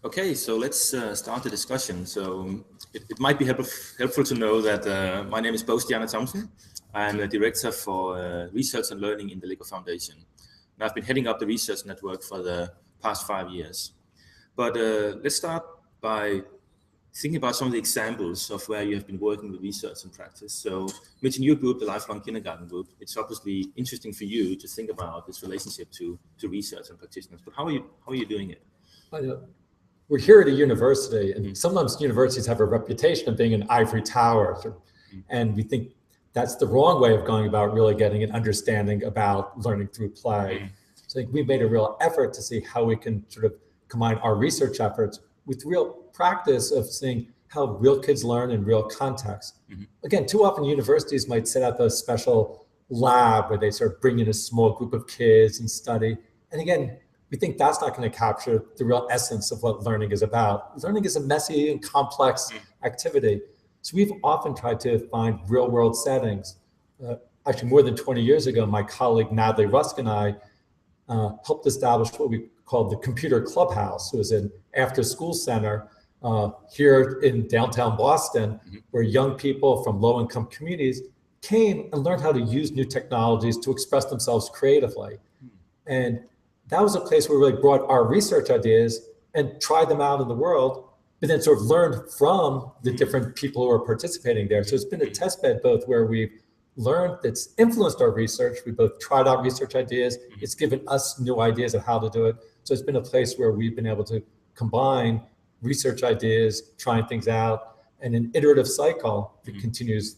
Okay, so let's start the discussion. So it might be helpful to know that my name is Bo Stjerner Thomsen. I'm the director for research and learning in the LEGO Foundation. And I've been heading up the research network for the past 5 years. But let's start by thinking about some of the examples of where you have been working with research and practice. So mention your group, the Lifelong Kindergarten Group. It's obviously interesting for you to think about this relationship to research and practitioners. But how are you doing it? We're here at a university, and sometimes universities have a reputation of being an ivory tower, and we think that's the wrong way of going about really getting an understanding about learning through play. So I think we've made a real effort to see how we can sort of combine our research efforts with real practice of seeing how real kids learn in real context. Again, too often universities might set up a special lab where they sort of bring in a small group of kids and study. And again, we think that's not going to capture the real essence of what learning is about. Learning is a messy and complex activity. So we've often tried to find real world settings. Actually, more than 20 years ago, my colleague Natalie Rusk and I helped establish what we called the Computer Clubhouse. It was an after school center here in downtown Boston, where young people from low income communities came and learned how to use new technologies to express themselves creatively. And that was a place where we really brought our research ideas and tried them out in the world, but then sort of learned from the different people who are participating there. So it's been a test bed both where we've learned that's influenced our research. We both tried out research ideas. It's given us new ideas of how to do it. So it's been a place where we've been able to combine research ideas, trying things out, and an iterative cycle that continues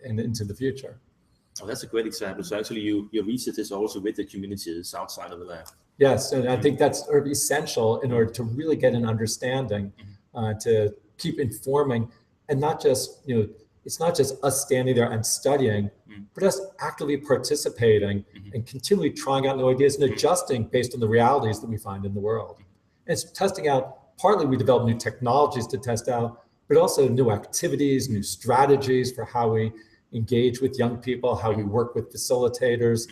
into the future. Oh, that's a great example. So actually your research is also with the communities outside of the lab. Yes, and I think that's sort of essential in order to really get an understanding, to keep informing, and not just, it's not just us standing there and studying, but us actively participating and continually trying out new ideas and adjusting based on the realities that we find in the world. And it's testing out, partly we develop new technologies to test out, but also new activities, new strategies for how we engage with young people, how we work with facilitators,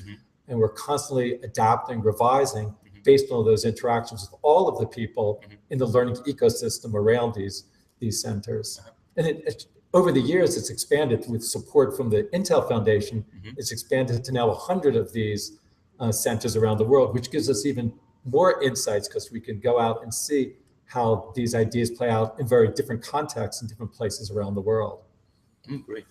and we're constantly adapting, revising based on those interactions with all of the people in the learning ecosystem around these centers. And over the years, it's expanded with support from the Intel Foundation. It's expanded to now 100 of these centers around the world, which gives us even more insights because we can go out and see how these ideas play out in very different contexts in different places around the world. Great.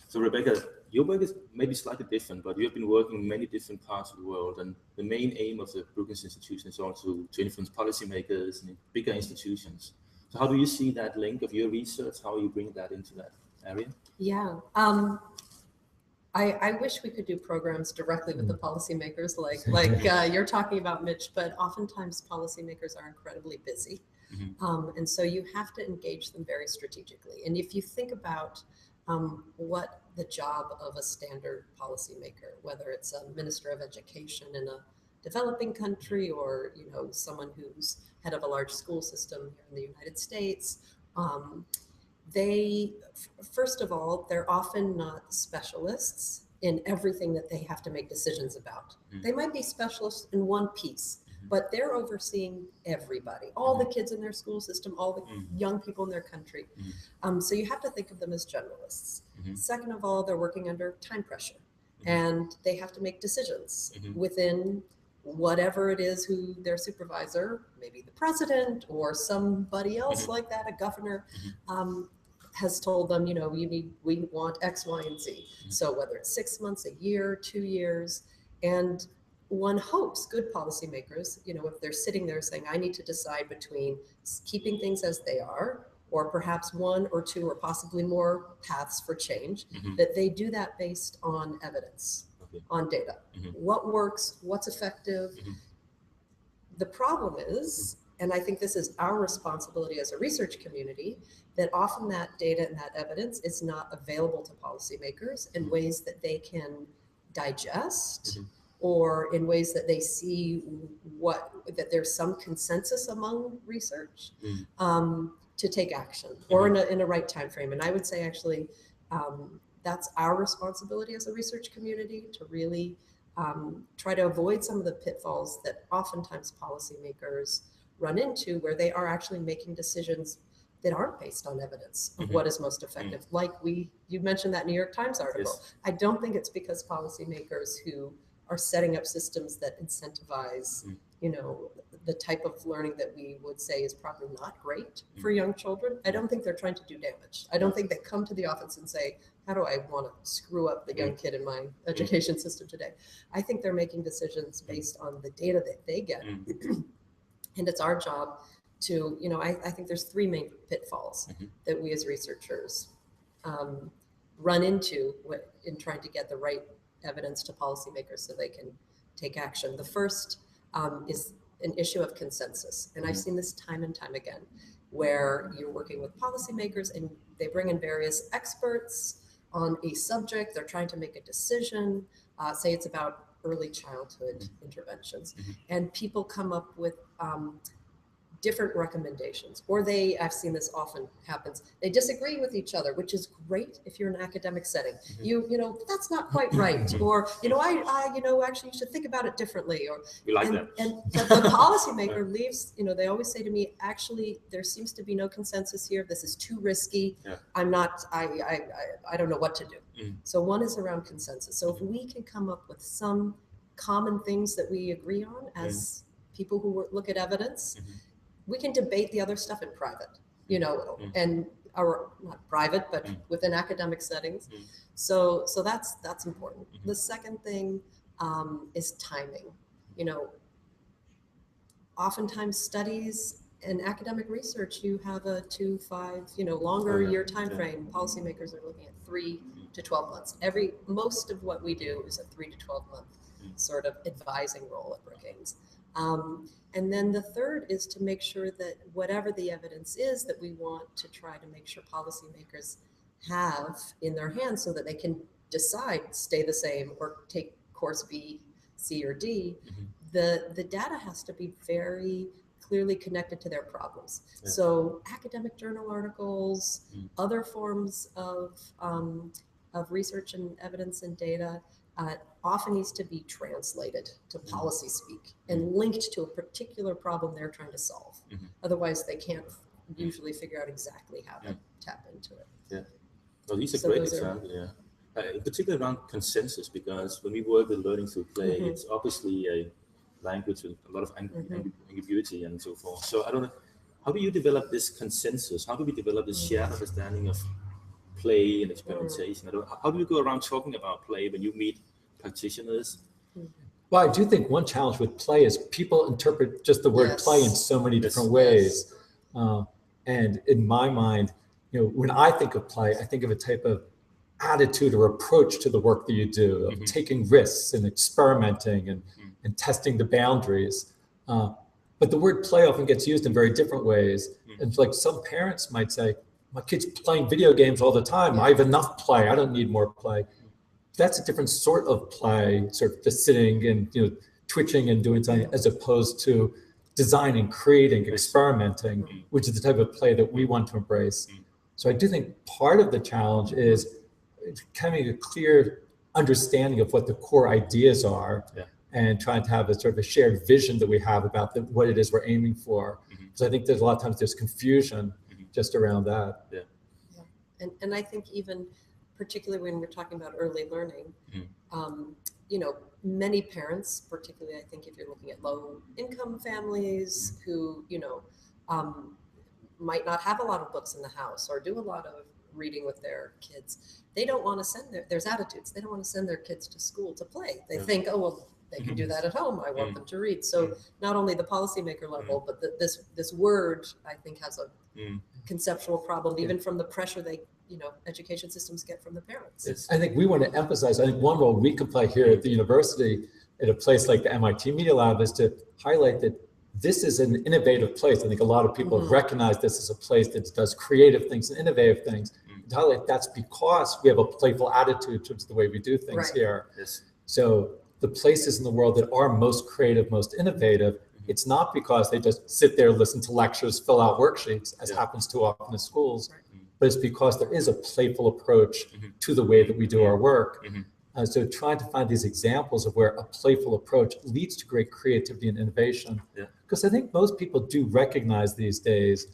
So Rebecca, your work is maybe slightly different, but you have been working in many different parts of the world, and the main aim of the Brookings Institution is also to influence policymakers and bigger institutions. So how do you see that link of your research? How are you bringing that into that area? Yeah, I wish we could do programs directly with the policymakers like you're talking about, Mitch, but oftentimes policymakers are incredibly busy. And so you have to engage them very strategically. And if you think about what the job of a standard policymaker, whether it's a minister of education in a developing country or someone who's head of a large school system here in the United States, they, first of all, they're often not specialists in everything that they have to make decisions about. They might be specialists in one piece, but they're overseeing everybody, all the kids in their school system, all the young people in their country. So you have to think of them as generalists. Second of all, they're working under time pressure, and they have to make decisions within whatever it is who their supervisor, maybe the president or somebody else like that, a governor, has told them, we want X, Y, and Z. So whether it's 6 months, a year, 2 years, and one hopes good policymakers, if they're sitting there saying, I need to decide between keeping things as they are, or perhaps one or two or possibly more paths for change, that they do that based on evidence, on data. What works, what's effective. The problem is, and I think this is our responsibility as a research community, that often that data and that evidence is not available to policymakers in ways that they can digest, or in ways that they see that there's some consensus among research to take action, or in a right time frame. And I would say actually that's our responsibility as a research community to really try to avoid some of the pitfalls that oftentimes policymakers run into where they are actually making decisions that aren't based on evidence of what is most effective. Like you mentioned that New York Times article. Yes. I don't think it's because policymakers who are setting up systems that incentivize, you know, the type of learning that we would say is probably not great for young children. I don't think they're trying to do damage. I don't think they come to the office and say, how do I want to screw up the young kid in my education system today? I think they're making decisions based on the data that they get. And it's our job to, you know, I think there's three main pitfalls that we as researchers run into in trying to get the right evidence to policymakers so they can take action. The first is an issue of consensus. And I've seen this time and time again, where you're working with policymakers and they bring in various experts on a subject. They're trying to make a decision, say it's about early childhood interventions, and people come up with different recommendations, or I've seen this often happens, they disagree with each other, which is great if you're in an academic setting. You know, that's not quite right, or, you know, I you know, actually you should think about it differently, or We like that. And the policymaker leaves, you know, they always say to me, actually, there seems to be no consensus here. This is too risky. I'm not, I don't know what to do. So one is around consensus. So if we can come up with some common things that we agree on as people who look at evidence, we can debate the other stuff in private, you know, and or not private, but within academic settings. So that's important. The second thing is timing. You know, oftentimes studies and academic research, you have a 2, 5, you know, longer year time frame. Policymakers are looking at 3 to 12 months. Most of what we do is a 3 to 12 month sort of advising role at Brookings. And then the third is to make sure that whatever the evidence is that we want to try to make sure policymakers have in their hands so that they can decide stay the same or take course B, C, or D, the data has to be very clearly connected to their problems. So academic journal articles, other forms of research and evidence and data often needs to be translated to policy speak and linked to a particular problem they're trying to solve. Otherwise, they can't usually figure out exactly how to tap into it. Well, these are great examples, in particular around consensus, because when we work with learning through play, it's obviously a language with a lot of ambiguity and so forth. So I don't know, how do you develop this consensus? How do we develop this shared understanding of play and experimentation? How do you go around talking about play when you meet practitioners? Well, I do think one challenge with play is people interpret just the word play in so many different ways. And in my mind, you know, when I think of play, I think of a type of attitude or approach to the work that you do, of taking risks and experimenting and testing the boundaries. But the word play often gets used in very different ways. And like some parents might say, my kid's playing video games all the time. I have enough play. I don't need more play. That's a different sort of play, sort of just sitting and, you know, twitching and doing something, as opposed to designing, creating, experimenting, which is the type of play that we want to embrace. So I do think part of the challenge is having a clear understanding of what the core ideas are and trying to have a sort of a shared vision that we have about what it is we're aiming for. Because I think there's a lot of times there's confusion just around that. And I think even particularly when we're talking about early learning, you know, many parents, particularly I think if you're looking at low income families who, you know, might not have a lot of books in the house or do a lot of reading with their kids, they don't want to send there's attitudes. They don't want to send their kids to school to play. They think, oh, well, they can do that at home. I want them to read. So not only the policymaker level, but this word, I think, has a conceptual problem, even from the pressure education systems get from the parents. I think we want to emphasize, I think one role we can play here at the university, at a place like the MIT Media Lab, is to highlight that this is an innovative place. I think a lot of people have recognized this as a place that does creative things and innovative things. To highlight that's because we have a playful attitude towards the way we do things here. So the places in the world that are most creative, most innovative, it's not because they just sit there, listen to lectures, fill out worksheets, as happens too often in schools, but it's because there is a playful approach to the way that we do our work. So trying to find these examples of where a playful approach leads to great creativity and innovation. Because I think most people do recognize these days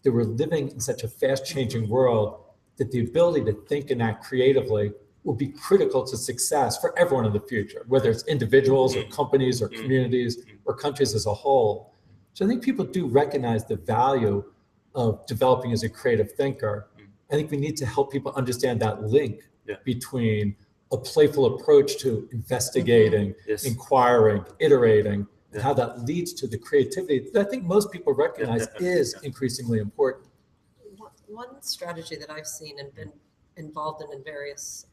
that we're living in such a fast-changing world that the ability to think and act creatively will be critical to success for everyone in the future, whether it's individuals or companies or communities or countries as a whole. So I think people do recognize the value of developing as a creative thinker. I think we need to help people understand that link between a playful approach to investigating, inquiring, iterating, and how that leads to the creativity that I think most people recognize is increasingly important. One strategy that I've seen and been involved in various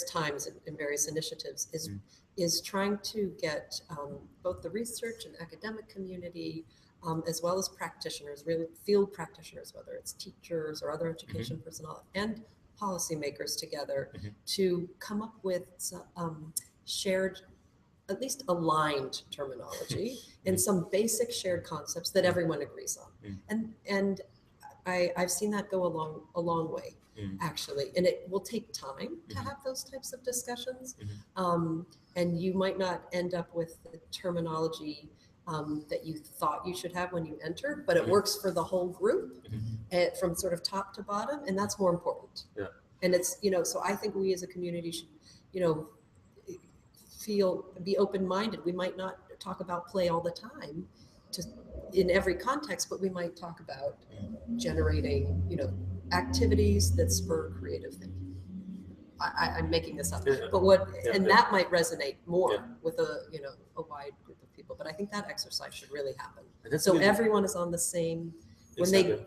times in various initiatives is trying to get both the research and academic community as well as practitioners, really field practitioners, whether it's teachers or other education personnel, and policymakers together to come up with shared, at least aligned terminology and some basic shared concepts that everyone agrees on. And I've seen that go a long way, actually. And it will take time to have those types of discussions. And you might not end up with the terminology that you thought you should have when you entered, but it works for the whole group from sort of top to bottom. And that's more important. And it's, so I think we as a community should, be open-minded. We might not talk about play all the time in every context, but we might talk about generating, activities that spur creative thinking. I'm making this up, but that might resonate more with a wide group of people. But I think that exercise should really happen. So really, everyone is on the same, when they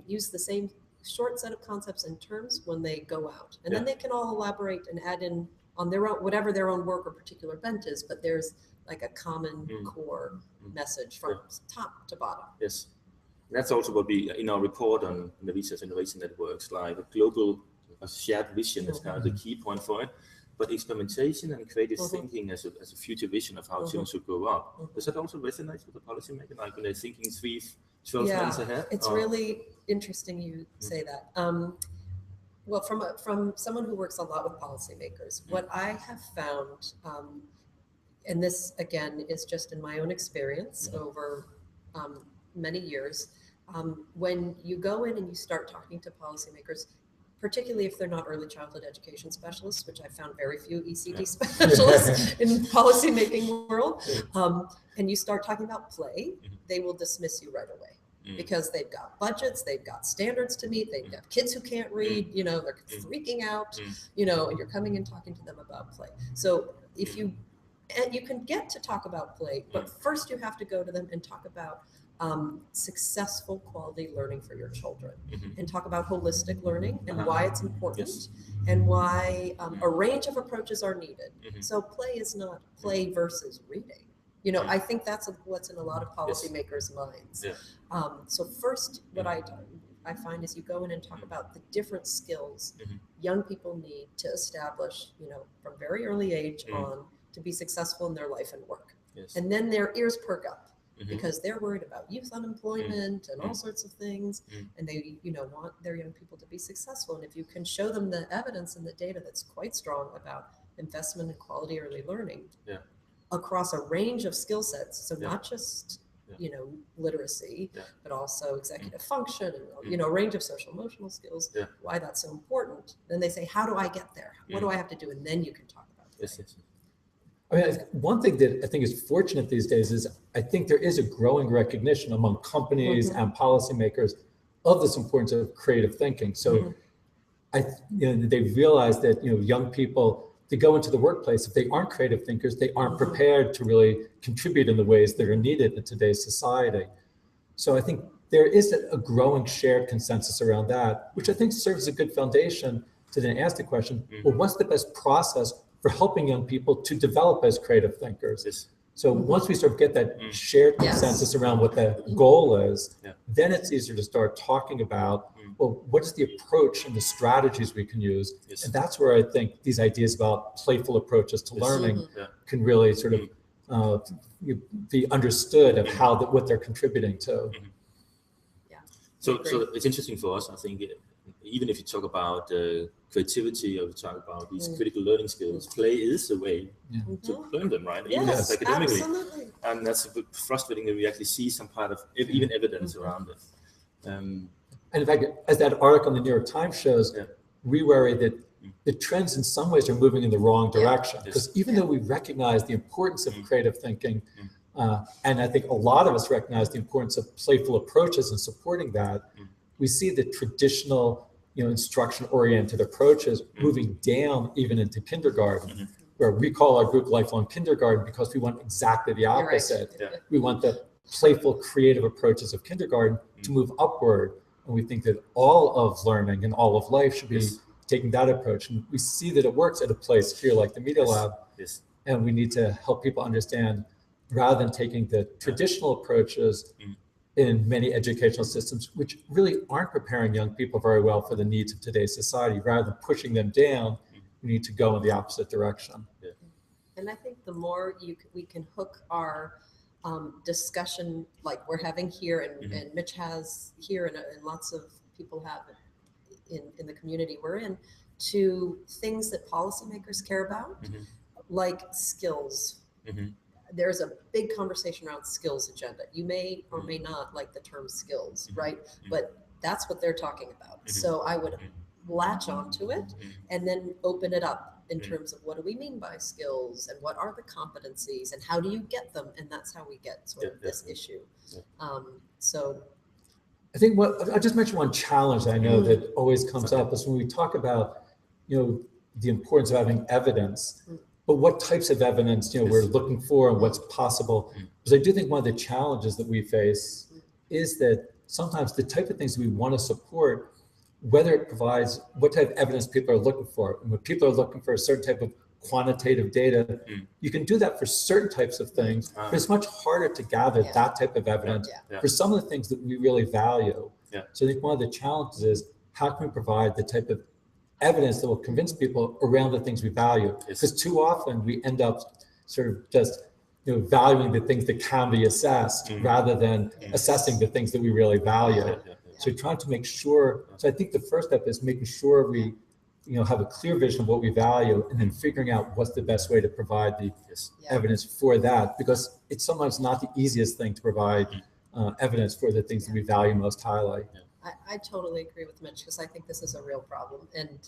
use the same short set of concepts and terms when they go out, and then they can all elaborate and add in on their own, whatever their own work or particular bent is, but there's like a common core message from top to bottom. Yes, that's also what we, in our report on the Research Innovation Networks, like a global shared vision is kind of the key point for it. But experimentation and creative thinking as a future vision of how children should grow up, does that also resonate with the policymaker, like when they're thinking 12 months ahead? It's really interesting you say that. Well, from someone who works a lot with policymakers, what I have found, and this again is just in my own experience over many years, when you go in and you start talking to policymakers, particularly if they're not early childhood education specialists, which I found very few ECD specialists in the policymaking world, and you start talking about play, they will dismiss you right away. Because they've got budgets, they've got standards to meet, they've got kids who can't read, they're freaking out, and you're coming and talking to them about play. So if you can get to talk about play, but first you have to go to them and talk about successful quality learning for your children, and talk about holistic learning and why it's important, and why a range of approaches are needed. So play is not play versus reading. I think that's what's in a lot of policymakers' minds. So first, what I find is you go in and talk about the different skills young people need to establish, from very early age on, to be successful in their life and work. And then their ears perk up because they're worried about youth unemployment and all sorts of things, and they, want their young people to be successful. And if you can show them the evidence and the data that's quite strong about investment in quality early learning. Across a range of skill sets, so not just literacy, but also executive function and a range of social emotional skills. Why that's so important? Then they say, how do I get there? What do I have to do? And then you can talk about it. I mean, one thing that I think is fortunate these days is I think there is a growing recognition among companies and policymakers of this importance of creative thinking. So they realize that young people, to go into the workplace, if they aren't creative thinkers, they aren't prepared to really contribute in the ways that are needed in today's society. So I think there is a growing shared consensus around that, which I think serves as a good foundation to then ask the question, well, what's the best process for helping young people to develop as creative thinkers? So once we sort of get that shared consensus around what the goal is, then it's easier to start talking about, well, what is the approach and the strategies we can use? And that's where I think these ideas about playful approaches to learning can really sort of be understood of what they're contributing to. So it's interesting for us, I think, even if you talk about creativity or you talk about these critical learning skills, play is a way to learn them, right? Even if it's academically. Absolutely. And that's a bit frustrating that we actually see some part of even evidence around it. And in fact, as that article in the New York Times shows, we worry that the trends in some ways are moving in the wrong direction. Because even though we recognize the importance of creative thinking, and I think a lot of us recognize the importance of playful approaches and supporting that, we see the traditional, instruction-oriented approaches moving down even into kindergarten, where we call our group lifelong kindergarten because we want exactly the opposite. Right. We want the playful, creative approaches of kindergarten to move upward. And we think that all of learning and all of life should be taking that approach. And we see that it works at a place here like the Media Lab. And we need to help people understand, rather than taking the traditional approaches in many educational systems, which really aren't preparing young people very well for the needs of today's society, rather than pushing them down, we need to go in the opposite direction. And I think the more we can hook our discussion, like we're having here, and Mitch has here, and lots of people have in the community we're in, to things that policymakers care about, like skills. There's a big conversation around skills agenda. You may or may not like the term skills, right? But that's what they're talking about. So I would latch onto it and then open it up in terms of what do we mean by skills, and what are the competencies, and how do you get them? And that's how we get sort of this issue. So I think I just mentioned one challenge that I know that always comes up is when we talk about, the importance of having evidence, but what types of evidence, we're looking for and what's possible. Because I do think one of the challenges that we face is that sometimes the type of things we want to support, whether it provides what type of evidence people are looking for, and when people are looking for a certain type of quantitative data, you can do that for certain types of things, but it's much harder to gather that type of evidence for some of the things that we really value. So I think one of the challenges is, how can we provide the type of evidence that will convince people around the things we value? Because too often we end up sort of just valuing the things that can be assessed rather than assessing the things that we really value. So trying to make sure, so I think the first step is making sure we have a clear vision of what we value, and then figuring out what's the best way to provide the evidence for that, because it's sometimes not the easiest thing to provide evidence for the things that we value most highly. I totally agree with Mitch, because I think this is a real problem. And,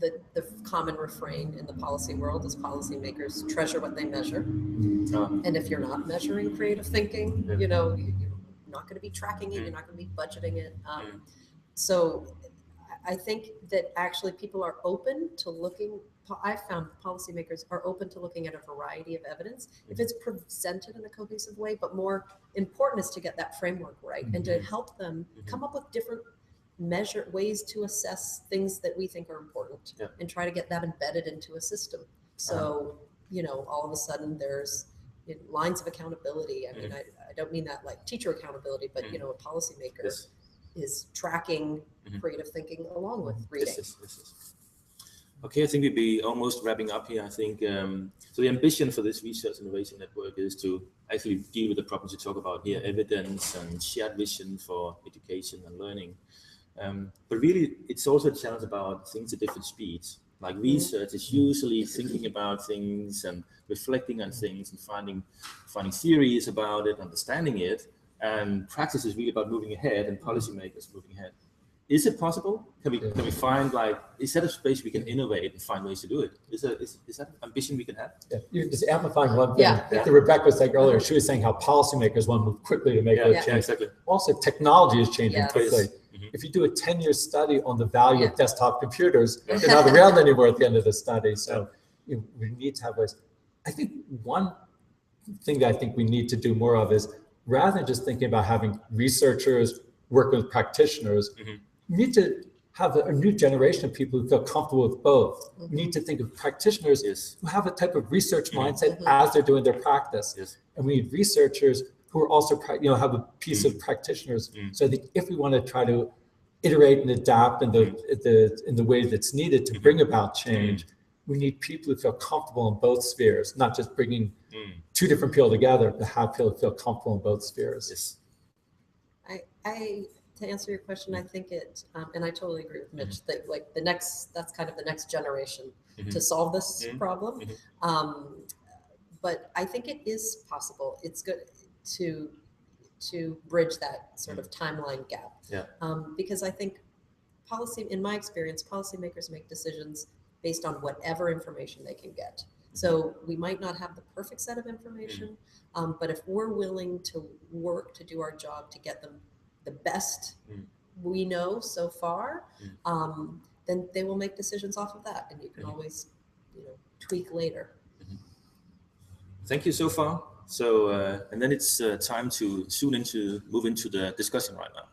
the common refrain in the policy world is policymakers treasure what they measure. And if you're not measuring creative thinking, you're not going to be tracking it, you're not going to be budgeting it. So I think that actually people are open to looking. I've found policymakers are open to looking at a variety of evidence if it's presented in a cohesive way, but more important is to get that framework right and to help them come up with different ways to assess things that we think are important and try to get that embedded into a system. So, all of a sudden there's lines of accountability. I mean, I don't mean that like teacher accountability, but, a policymaker is tracking creative thinking along with reading. Okay, I think we'll be almost wrapping up here. I think so. The ambition for this Research Innovation Network is to actually deal with the problems you talk about here: evidence and shared vision for education and learning. But really, it's also a challenge about things at different speeds. Like research is usually thinking about things and reflecting on things and finding theories about it, understanding it. And practice is really about moving ahead, and policymakers moving ahead. Is it possible? Can we find, is that a space we can innovate and find ways to do it? Is that an ambition we can have? You're just amplifying one thing that Rebecca was saying earlier. She was saying how policymakers want to move quickly to make those changes. Exactly. Also, technology is changing quickly. If you do a 10-year study on the value of desktop computers, they're not around anymore at the end of the study. So we need to have ways. I think one thing that I think we need to do more of is, rather than just thinking about having researchers work with practitioners, we need to have a new generation of people who feel comfortable with both. We need to think of practitioners who have a type of research mindset as they're doing their practice. And we need researchers who are also, have a piece of practitioners. So I think if we want to try to iterate and adapt in the way that's needed to bring about change, we need people who feel comfortable in both spheres, not just bringing two different people together, but have people feel comfortable in both spheres. I to answer your question, I think it, and I totally agree with Mitch, that like that's kind of the next generation to solve this problem. But I think it is possible. It's good to bridge that sort of timeline gap. Yeah. Because I think in my experience, policymakers make decisions based on whatever information they can get. So we might not have the perfect set of information, but if we're willing to work to do our job to get them the best we know so far, then they will make decisions off of that, and you can always, tweak later. Thank you so far. So, and then it's time to move into the discussion right now.